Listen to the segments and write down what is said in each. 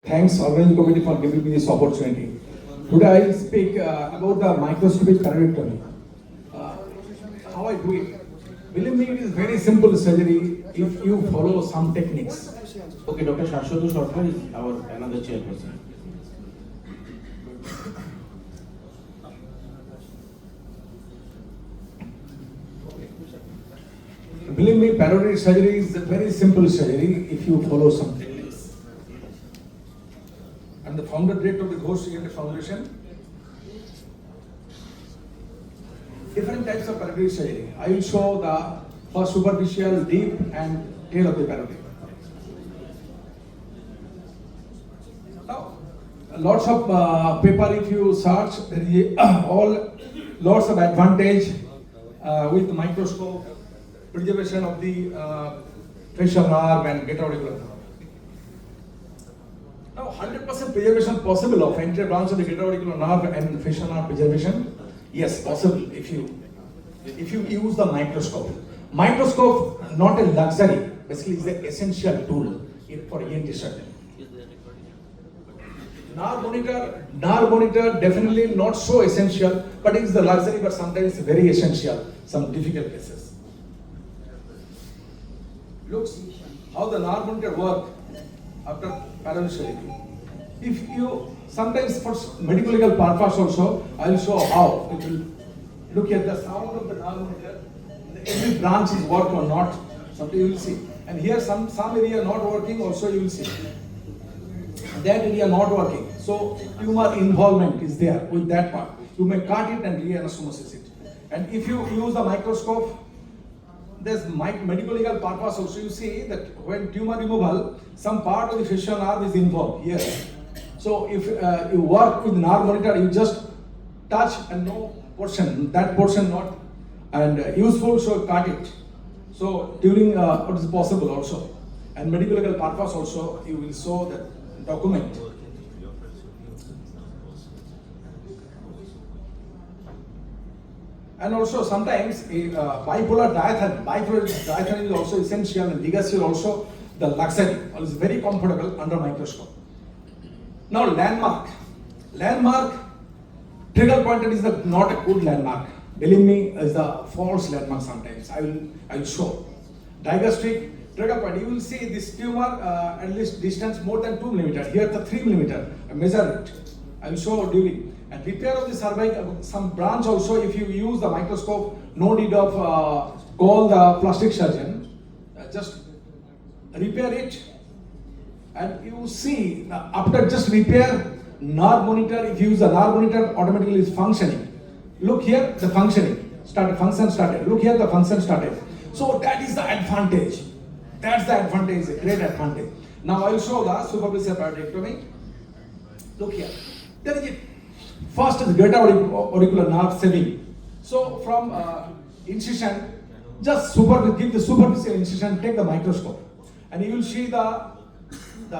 Thanks, organizing committee, for giving me this opportunity. Today I will speak about the microscopic parotidectomy. How I do it. Believe me, it is very simple surgery if you follow some techniques. Okay, Dr. Shashwat Sarkar is our another chairperson. Believe me, parotid surgery is a very simple surgery if you follow some techniques. I'm the founder director of the Ghosh Foundation. Different types of parotid surgery. I will show the first superficial, deep, and tail of the parotid. Now, lots of paper if you search, there is lots of advantage with microscope, preservation of the facial nerve and greater-auricular nerve. Now, 100% preservation possible of anterior branch of the greater-auricular nerve and facial nerve preservation? Yes, possible if you use the microscope. Microscope, not a luxury, basically is the essential tool for ENT surgeon. Nerve monitor definitely not so essential, but it is the luxury, but sometimes very essential, some difficult cases. Looks how the nerve monitor work after parotid surgery. If you sometimes for medical legal purpose also, I will show how it will look at the sound of the nerve monitor. Every branch is work or not. Something you will see. And here some area not working also you will see. That area not working. So tumor involvement is there with that part. You may cut it and re-anastomosis it. And if you use the microscope, there's medical legal purpose also. You see that when tumor removal, some part of the facial nerve is involved here. So if you work with nerve monitor, you just touch and no portion, that portion not and useful, so cut it. So during what is possible also, and medical legal purpose also, you will show that document. And also sometimes bipolar diathermy is also essential, and ligacil also the luxury, is very comfortable under microscope. Now landmark, trigger pointed is not a good landmark. Believe me, is the false landmark sometimes. I will show. Digastric trigger point. You will see this tumor at least distance more than 2 mm. Here the 3 mm. I measure it. I will show during. And repair of the cervix, some branch also, if you use the microscope, no need of call the plastic surgeon. Just repair it, and you see after just repair, nerve monitor. If you use the nerve monitor, automatically is functioning. Look here, the function started. Look here, the function started. So that is the advantage. That's the advantage, a great advantage. Now I will show the superficial parotidectomy. Look here. There is it. First is greater auricular nerve saving. So from incision, just give the superficial incision, take the microscope, and you will see the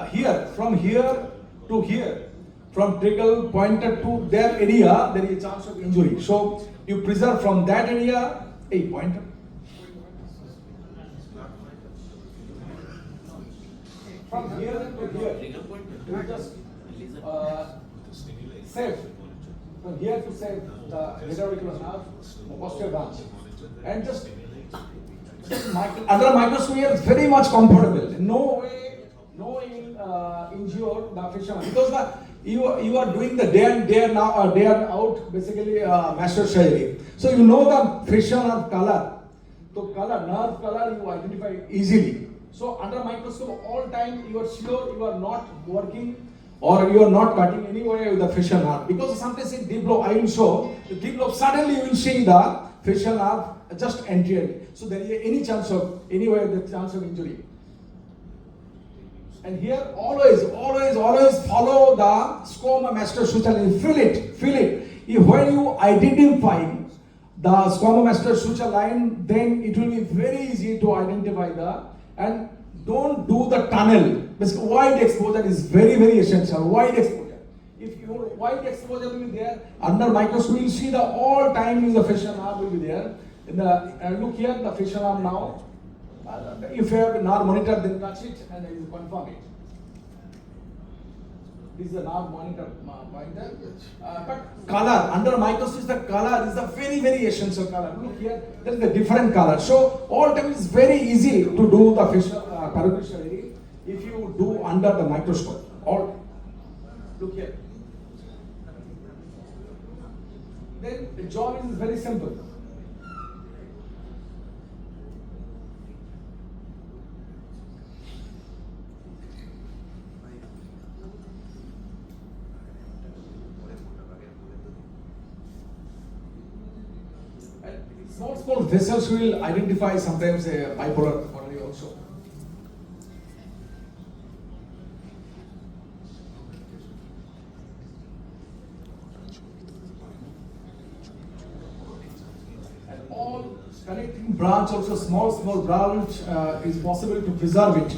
here, from here to here, from trigger pointed to their area, there is a chance of injury. So you preserve from that area a pointer. From here to here, you just save. From here to save the greater-auricular nerve, posterior branch, and just under microscope is very much comfortable. No way injure the facial nerve, because you are doing the day and out basically master surgery. So you know the facial nerve color. So nerve color you identify easily. So under microscope all time you are sure you are not working or you are not cutting anywhere with the facial nerve, because sometimes in deep lobe, I will show the deep lobe, suddenly you will see the facial nerve just anteriorly. So there is any chance of anywhere the chance of injury. And here always follow the scoma master suture line. Feel it. When you identify the scoma master suture line, then it will be very easy to identify and don't do the tunnel. Because wide exposure is very, very essential. Wide exposure. If your wide exposure will be there, under microscope you will see the all time the facial nerve will be there. Look here, the facial nerve now. If you have a nerve monitor, then touch it and you confirm it. This is the nerve monitor pointer. But color, under microscope, the color is a very, very essential color. Look here, there is a different color. So all time it's very easy to do the facial parotid surgery if you do under the microscope. All look here. Then the job is very simple. Small vessels will identify sometimes a bipolar only also. And all connecting branch also, small branch is possible to preserve it.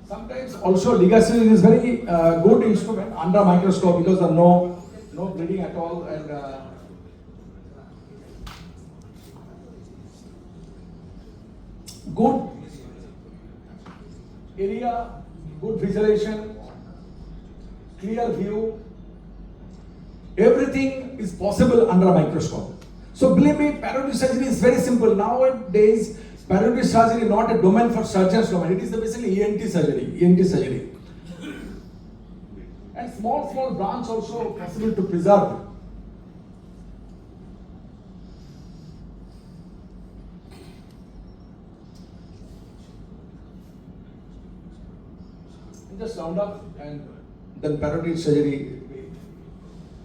Sometimes also ligation is very good instrument under microscope because there are no bleeding at all and good area, good visualization, clear view. Everything is possible under a microscope. So believe me, parotid surgery is very simple. Nowadays, parotid surgery is not a domain for surgeons domain. It is basically ENT surgery. And small branch also possible to preserve. Just round up and then parotid surgery will be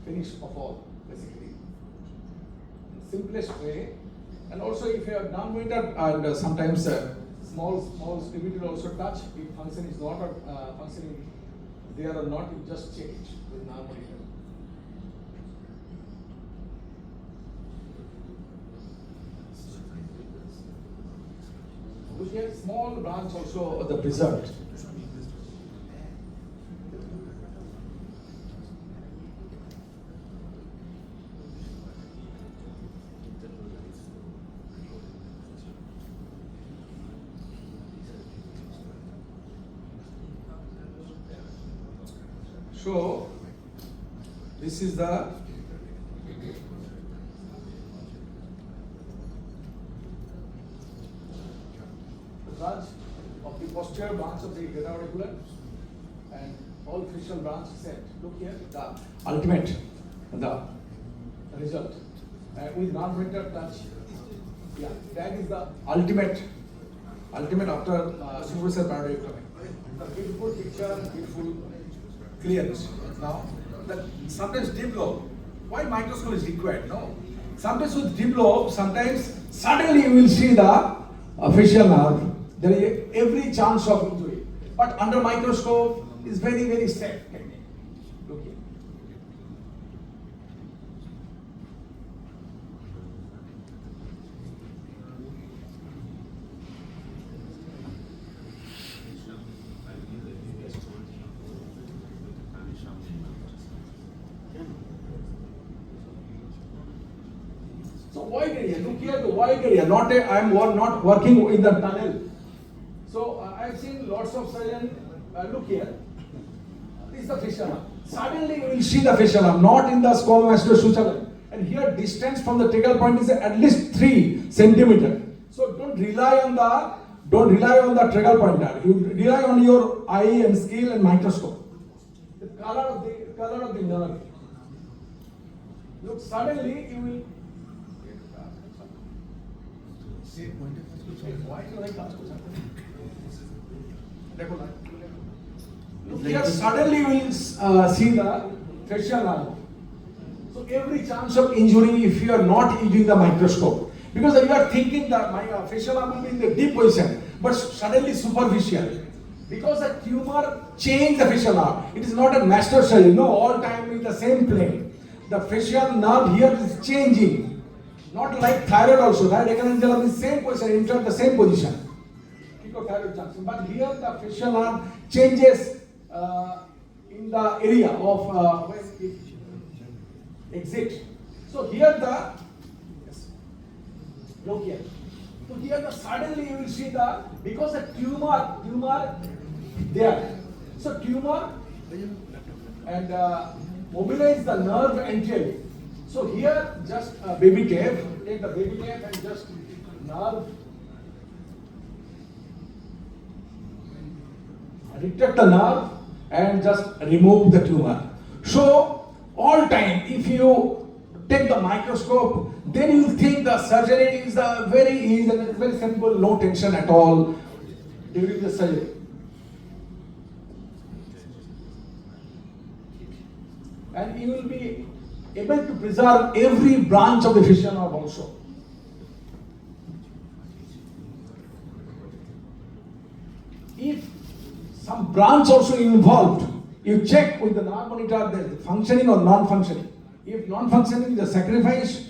finished of all, basically. Simplest way. And also if you have non-monitor and sometimes small stimuli will also touch, if function is not functioning there or not, you just change with non-monitor. We have small branch also the preserved. So this is the branch of the posterior branch of the auricular and all facial branch set. Look here, the ultimate, the result. With non-monitor touch, yeah, that is the ultimate after superficial parotidectomy. The beautiful picture, beautiful clearance. Now, sometimes deep lobe. Why microscope is required? No. Sometimes with deep lobe, sometimes suddenly you will see the facial nerve. There is every chance of injury. But under microscope is very, very safe technique. Look here. So wide area, look here the wide area, I am not working in the tunnel. So I have seen lots of surgeons, look here, this is the facial nerve. Suddenly you will see the facial nerve, not in the squamous suture. And here distance from the tracheal point is at least 3 centimeters. So don't rely on the tracheal pointer. You rely on your eye and skill and microscope. The color of the nerve. Look, suddenly you will. Look here, suddenly you will see the facial nerve. So every chance of injury if you are not using the microscope. Because you are thinking that my facial nerve will be in the deep position, but suddenly superficial. Because the tumor changed the facial nerve. It is not a master surgery. No, all time in the same plane. The facial nerve here is changing. Not like thyroid also. Thyroid is in the same position, enter the same position. thyroid junction. But here the facial nerve changes in the area of when it exits. So here the look here. So here the suddenly you will see the because the tumor there. So tumor and mobilize the nerve anteriorly. So here just a baby tape, take the baby tape and just nerve, retract the nerve and just remove the tumor. So all time if you take the microscope, then you think the surgery is very easy and it's very simple, no tension at all during the surgery. And you will be able to preserve every branch of the facial nerve also. If some branch also involved, you check with the nerve monitor the functioning or non-functioning. If non-functioning, the sacrifice.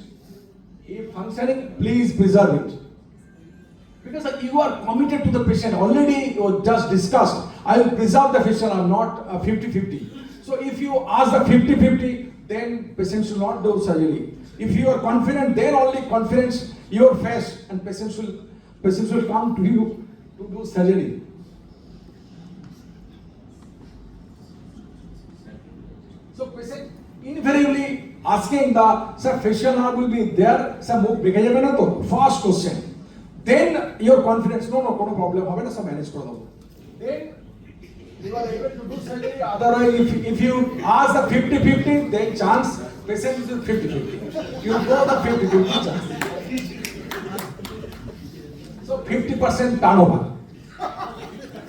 If functioning, please preserve it. Because you are committed to the patient. Already you just discussed, I will preserve the facial nerve, not 50-50. So if you ask the 50-50, then patient should not do surgery. If you are confident, then only confidence your face and patients will come to you to do surgery. So patient invariably asking the sir facial nerve will be there, sir move bhege jabe na to? First question. Then your confidence, no problem hobe na, sir manage kor do. Then you are able to do surgery. Otherwise, if you ask the 50-50, then chance patient is 50-50. You go the 50-50 chance. So 50% turnover.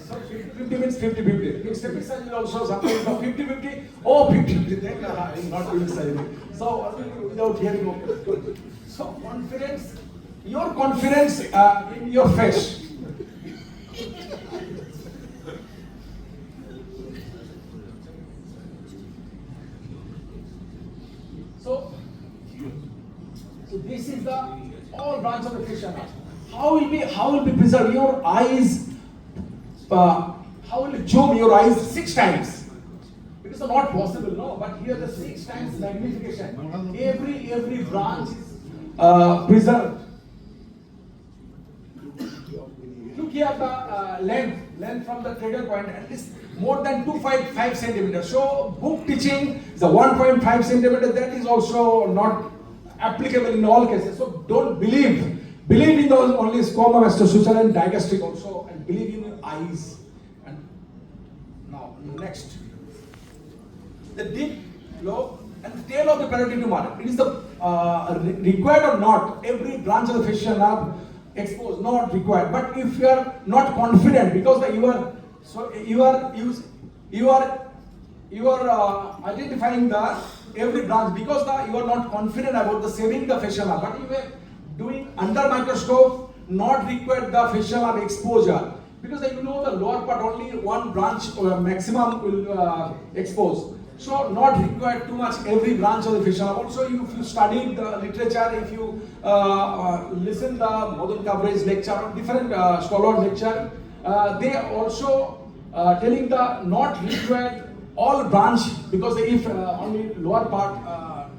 So 50-50 means 50-50. In stepping surgery also sometimes 50-50. Oh, 50-50. Then I am not doing surgery. So without hearing, okay, good. So confidence, your confidence in your face. So this is the all branch of the facial nerve. How will be preserved your eyes? How will you zoom your eyes 6 times? Because it's not possible, no. But here the 6 times magnification. Every branch is preserved. Look here the length from the trigger point at least more than 2.5 centimeters. So book teaching the 1.5 centimeter, that is also not applicable in all cases. So don't believe in those only scoma, mastosuture and digastric also, and believe in your eyes. And now next, the deep lobe and the tail of the parotid tumor. It is the required or not, every branch of the facial nerve exposed, not required. But if you are not confident because you are identifying the every branch because you are not confident about the saving the facial nerve. But you are doing under microscope, not required the facial nerve exposure because you know the lower part only one branch or maximum will expose. So not required too much every branch of the facial nerve. Also, if you study the literature, if you listen the model coverage lecture or different scholar lecture, they also telling the not required all branch because if only lower part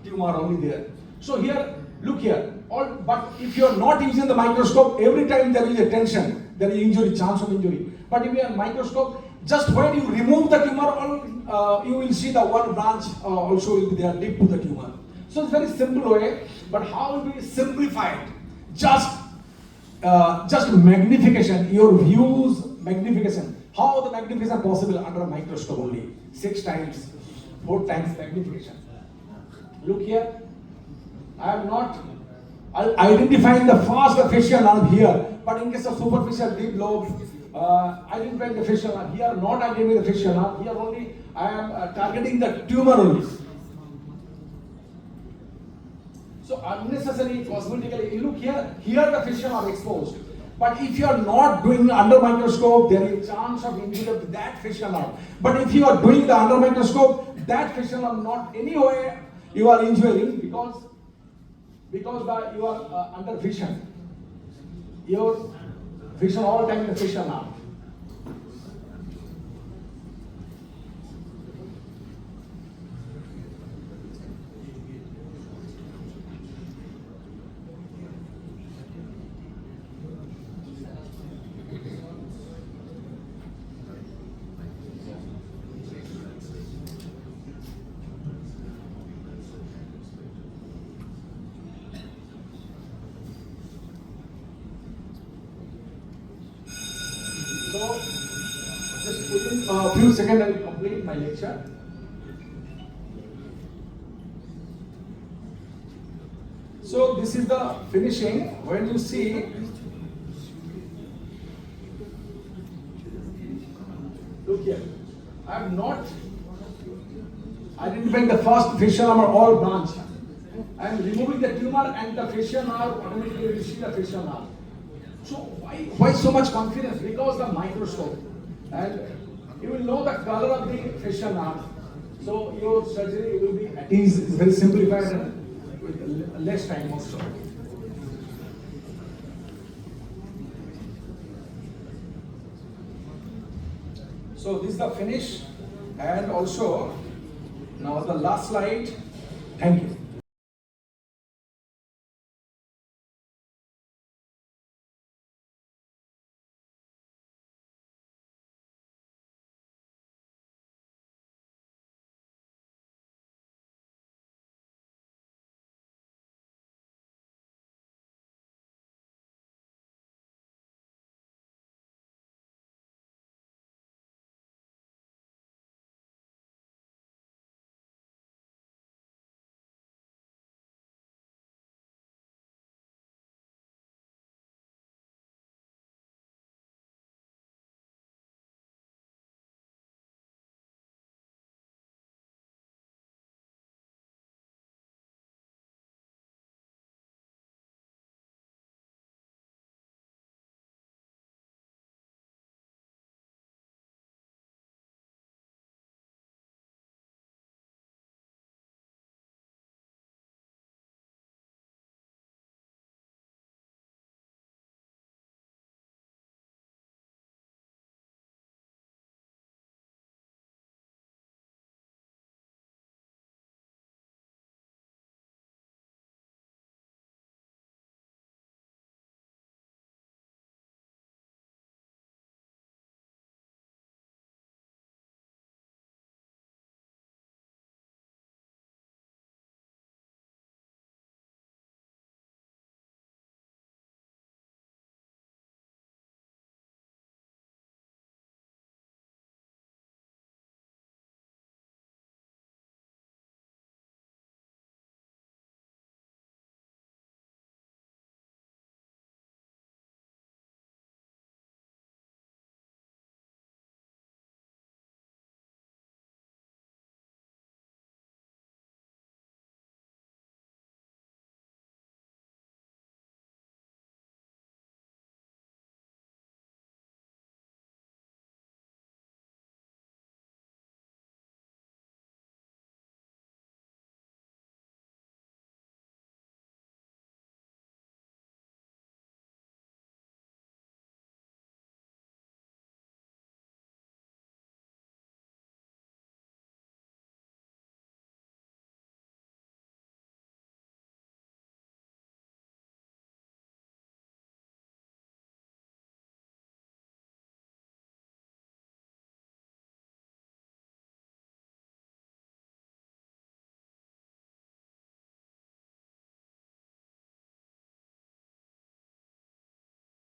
tumor only there. So here, look here. But if you are not using the microscope, every time there is a tension, there is injury, chance of injury. But if you have microscope, just when you remove the tumor, you will see the one branch also will be there deep to the tumor. So it's very simple way. But how will be simplified? Just magnification. Your views magnification. How the magnification possible under a microscope only? 6 times, 4 times magnification. Look here. I am not identifying the first facial nerve here, but in case of superficial deep lobe, identifying the facial nerve here, not identifying the facial nerve here only. I am targeting the tumor only. So unnecessary cosmetically. You look here. Here the facial nerve exposed. But if you are not doing under microscope, there is a chance of injury of that facial nerve. But if you are doing the under microscope, that facial nerve not anyway you are injuring because you are under vision. Your vision all time in the facial nerve. So, just within a few seconds I will complete my lecture. So this is the finishing. When you see, look here, I have not identified the first facial nerve or branch. I am removing the tumor and the facial nerve automatically will see the facial nerve. So why so much confidence? Because the microscope, and you will know the color of the facial nerve. So your surgery will be at ease. It's very simplified and with less time also. So this is the finish, and also now the last slide. Thank you.